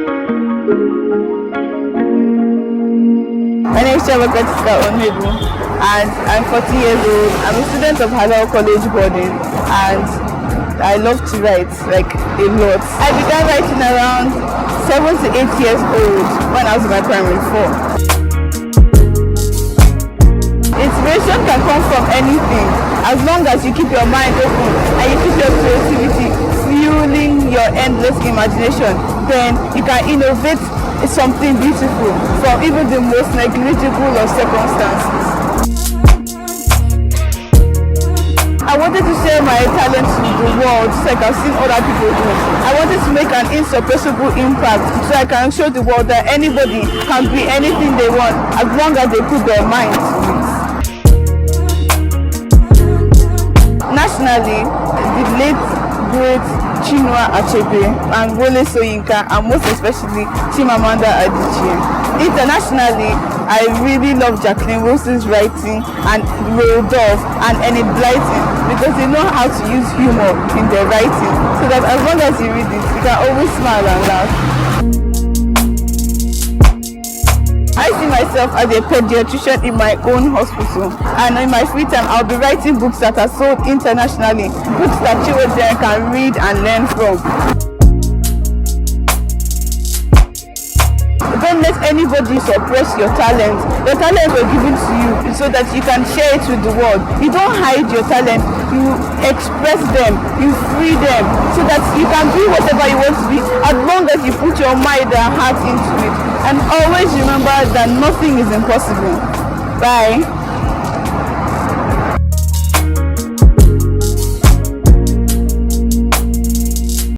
My name is Chiamaka Onumaegbu, and I'm 40 years old. I'm a student of Halal College Boarding, and I love to write, like, a lot. I began writing around 7 to 8 years old when I was in my primary 4. Inspiration can come from anything, as long as you keep your mind open and you keep your creativity fueling your endless imagination. Then you can innovate something beautiful from even the most negligible of circumstances. I wanted to share my talent to the world so I can see other people do. I wanted to make an insuppressible impact so I can show the world that anybody can be anything they want as long as they put their mind to it. Nationally, the late great Chiamaka and Wole Soyinka, and most especially Chiamaka. Internationally, I really love Jacqueline Wilson's writing and Rodolph and Enid Blyton because they know how to use humor in their writing, so that as long as you read it, you can always smile and laugh. I see myself as a pediatrician in my own hospital, and in my free time I'll be writing books that are sold internationally, books that children can read and learn from. Don't let anybody suppress your talent. Your talent was given to you so that you can share it with the world. You don't hide your talent, you express them, you free them, so that you can be whatever you want to be as long as you put your mind and heart into it. And always remember that nothing is impossible. Bye.